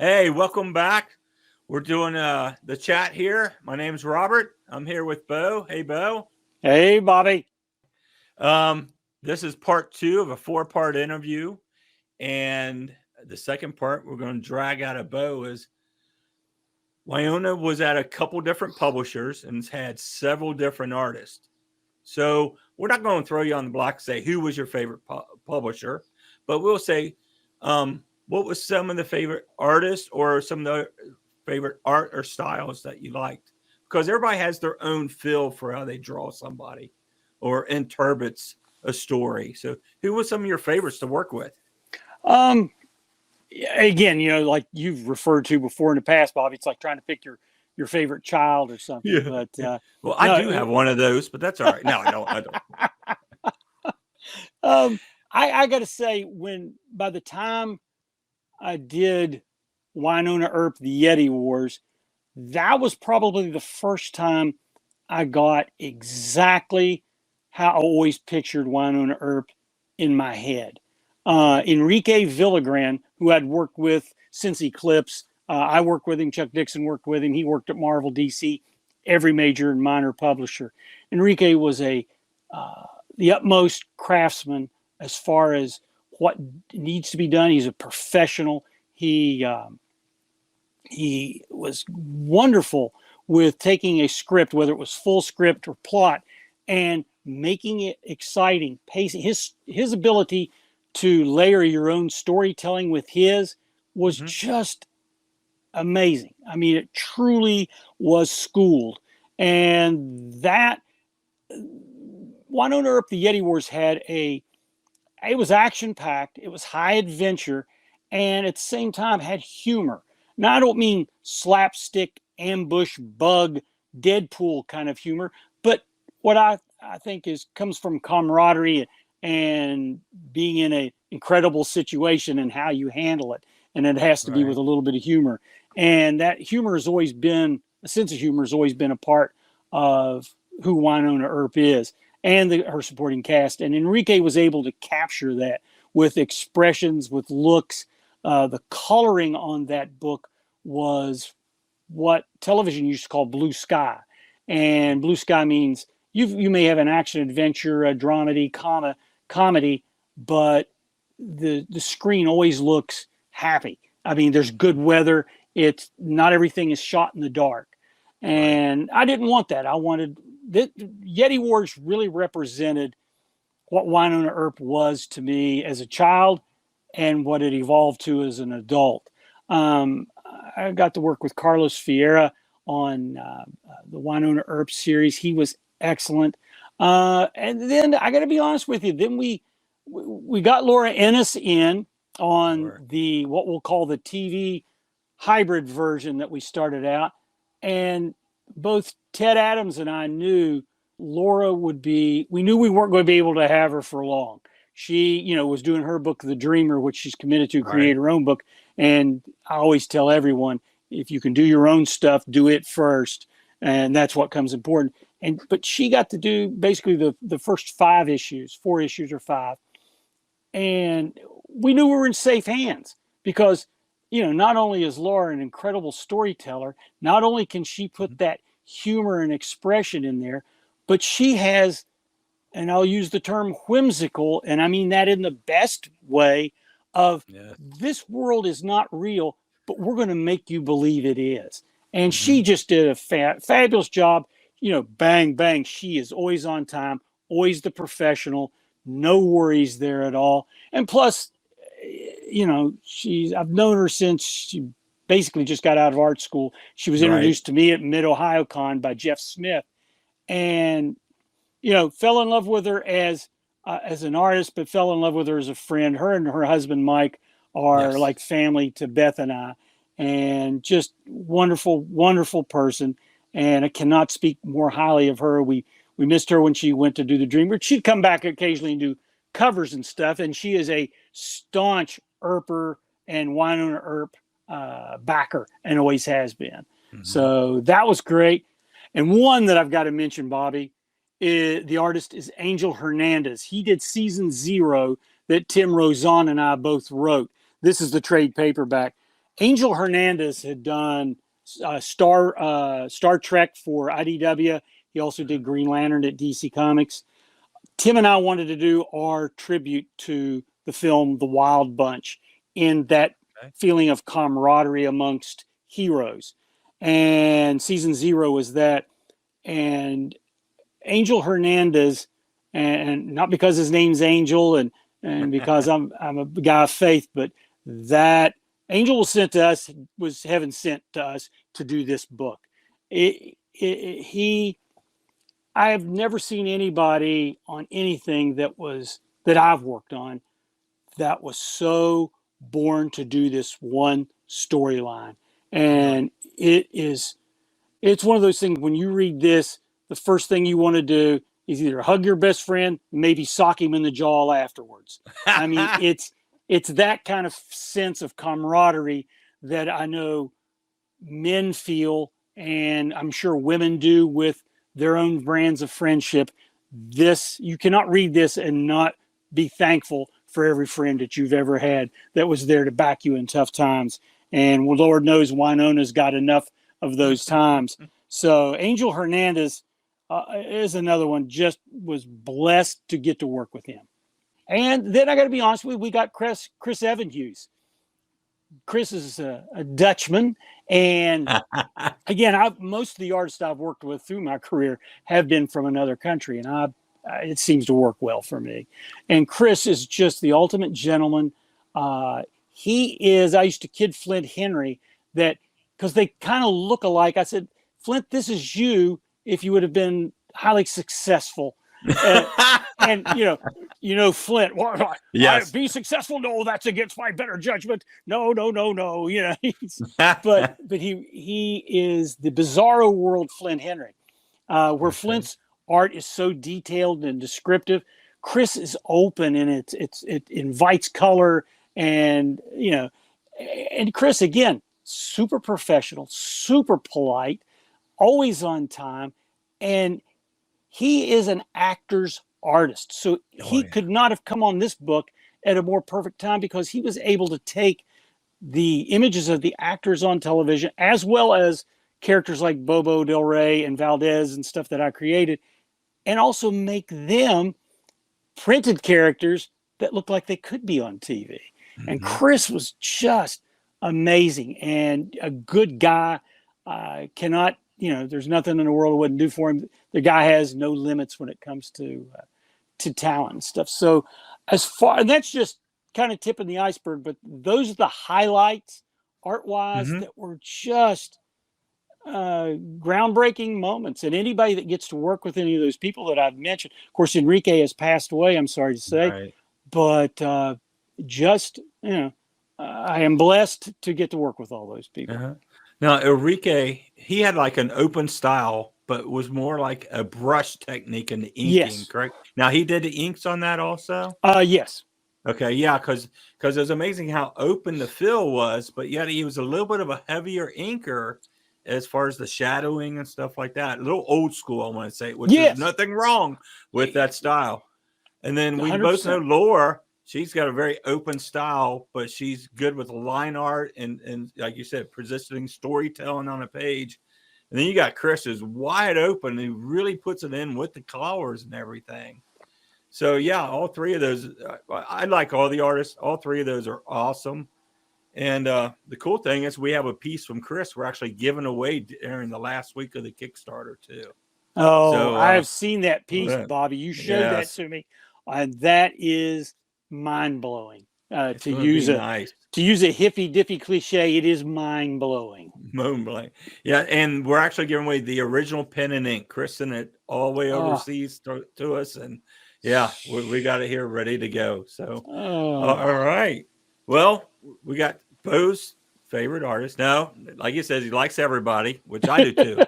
Hey, welcome back. We're doing the chat here. My name's Robert. I'm here with Beau. Hey, Beau. Hey, Bobby. This is part two of a four-part interview, and the second part we're going to drag out of Beau is Wynonna was at a couple different publishers and had several different artists. So we're not going to throw you on the block and say who was your favorite publisher, but we'll say what was some of the favorite artists or some of the favorite art or styles that you liked, because everybody has their own feel for how they draw somebody or interprets a story. So who was some of your favorites to work with? Um, Again, like you've referred to before in the past, Bobby, it's like trying to pick your favorite child or something. Yeah. But Well, I no, do have one of those, but that's all right. No, I don't. um, I got to say, when by the time I did Wynonna Earp, the Yeti Wars, that was probably the first time I got exactly how I always pictured Wynonna Earp in my head. Enrique Villagran, who I'd worked with since Eclipse, I worked with him. Chuck Dixon worked with him. He worked at Marvel, DC, every major and minor publisher. Enrique was the utmost craftsman as far as what needs to be done. He's a professional. He was wonderful with taking a script, whether it was full script or plot, and making it exciting, pacing. His ability to layer your own storytelling with his was just amazing. I mean, it truly was schooled. And that Wynonna Earp, the Yeti Wars it was action packed, it was high adventure, and at the same time had humor. Now, I don't mean slapstick, ambush, bug, Deadpool kind of humor, but what I think comes from camaraderie and being in an incredible situation and how you handle it. And it has to be with a little bit of humor. And that humor has always been, a sense of humor has always been a part of who Wynonna Earp is and her supporting cast. And Enrique was able to capture that with expressions, with looks. The coloring on that book was what television used to call blue sky. And blue sky means you may have an action adventure, a dramedy, comedy, but the screen always looks happy. I mean, there's good weather. It's not everything is shot in the dark. And I didn't want that. I wanted Yeti Wars really represented what Wynonna Earp was to me as a child and what it evolved to as an adult. I got to work with Carlos Fiera on the Wynonna Earp series. He was excellent. And then I got to be honest with you. Then we got Laura Ennis in on the what we'll call the TV hybrid version that we started out, and both Ted Adams and I knew Laura would be. We knew we weren't going to be able to have her for long. She, was doing her book, The Dreamer, which she's committed to create her own book. And I always tell everyone, if you can do your own stuff, do it first. And that's what comes important. But she got to do basically the first 4 issues or 5. And we knew we were in safe hands because, not only is Laura an incredible storyteller, not only can she put that humor and expression in there, but she has, and I'll use the term whimsical, and I mean that in the best way of this world is not real, but we're going to make you believe it is. And she just did a fabulous job. Bang, bang. She is always on time, always the professional, no worries there at all. And plus, I've known her since she basically just got out of art school. She was introduced to me at Mid-Ohio Con by Jeff Smith. And fell in love with her as an artist, but fell in love with her as a friend. Her and her husband, Mike, are like family to Beth and I, and just wonderful, wonderful person. And I cannot speak more highly of her. We missed her when she went to do The Dreamer. She'd come back occasionally and do covers and stuff. And she is a staunch Earper and Wynonna Earp backer and always has been. So that was great. And one that I've got to mention, Bobby, the artist is Angel Hernandez. He did season 0 that Tim Rozon and I both wrote. This is the trade paperback. Angel Hernandez had done Star Trek for IDW. He also did Green Lantern at DC Comics. Tim and I wanted to do our tribute to the film The Wild Bunch in that feeling of camaraderie amongst heroes. And season 0 was that. And Angel Hernandez, and not because his name's Angel and because I'm a guy of faith, but that Angel was heaven sent to us to do this book. I have never seen anybody on anything that I've worked on that was so born to do this one storyline. And it's one of those things when you read this, the first thing you want to do is either hug your best friend, maybe sock him in the jaw afterwards. I mean, it's that kind of sense of camaraderie that I know men feel, and I'm sure women do with their own brands of friendship. You cannot read this and not be thankful for every friend that you've ever had that was there to back you in tough times. And Lord knows Wynonna's got enough of those times. So Angel Hernandez is another one. Just was blessed to get to work with him. And then I got to be honest with you, we got Chris Evanhughes. Chris is a Dutchman, and again, most of the artists I've worked with through my career have been from another country, and it seems to work well for me. And Chris is just the ultimate gentleman. He is. I used to kid Flint Henry that because they kind of look alike. I said, Flint, this is you if you would have been highly successful. And Flint, yes. Be successful. No, that's against my better judgment. No. But he is the bizarro world Flint Henry, where Flint's art is so detailed and descriptive. Chris is open and it invites color, and and Chris again, super professional, super polite, always on time, and he is an actor's artist. So he could not have come on this book at a more perfect time because he was able to take the images of the actors on television as well as characters like Bobo Del Rey and Valdez and stuff that I created, and also make them printed characters that look like they could be on TV. Mm-hmm. And Chris was just amazing and a good guy. Cannot, there's nothing in the world I wouldn't do for him. The guy has no limits when it comes to talent and stuff. So and that's just kind of tipping the iceberg, but those are the highlights art-wise that were just groundbreaking moments. And anybody that gets to work with any of those people that I've mentioned, of course, Enrique has passed away, I'm sorry to say, but I am blessed to get to work with all those people. Now, Enrique, he had like an open style, but was more like a brush technique in the inking, correct? Now, he did the inks on that also? Yes. Okay, yeah, because it was amazing how open the fill was, but yet he was a little bit of a heavier inker as far as the shadowing and stuff like that. A little old school, I want to say, which is nothing wrong with that style. And then we 100%. Both know Laura. She's got a very open style, but she's good with line art and like you said, positioning, storytelling on a page. And then you got Chris who's wide open. And he really puts it in with the colors and everything. So, yeah, all three of those, I like all the artists. All three of those are awesome. And the cool thing is we have a piece from Chris we're actually giving away during the last week of the Kickstarter, too. Oh, so, I've seen that piece, Bobby. You showed that to me. And that is mind-blowing. To use a hippy dippy cliche, it is mind-blowing. Yeah, and we're actually giving away the original pen and ink. Chris sent it all the way overseas to us, and we got it here ready to go. So all right. Well, we got Beau's favorite artist. Now, like he says, he likes everybody, which I do too.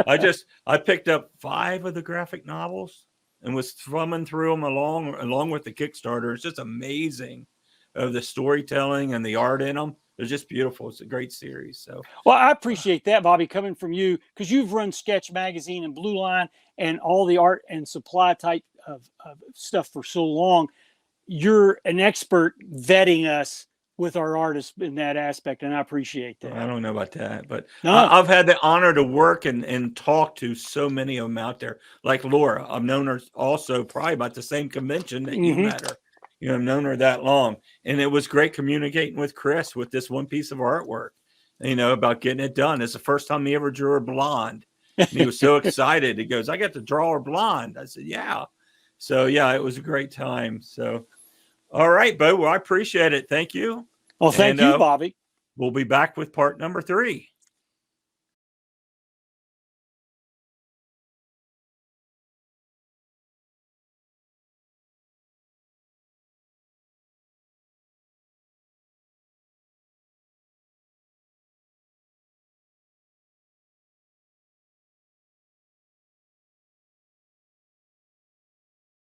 I picked up 5 of the graphic novels and was thumbing through them along with the Kickstarter. It's just amazing of the storytelling and the art in them. They're just beautiful. It's a great series. So, well, I appreciate that, Bobby, coming from you, because you've run Sketch Magazine and Blue Line and all the art and supply type of stuff for so long. You're an expert vetting us with our artists in that aspect, and I appreciate I that. don't know about that, but No, I've had the honor to work and talk to so many of them out there. Like Laura, I've known her also probably about the same convention that you met her. You know, I've known her that long, and it was great communicating with Chris with this one piece of artwork. You know, about getting it done. It's the first time he ever drew her blonde, and he was so excited. He goes, "I got to draw her blonde." I said, "Yeah." So yeah, it was a great time. So, all right, Beau. Well, I appreciate it. Thank you. well, thank And you, Bobby. we'll be back with part number 3.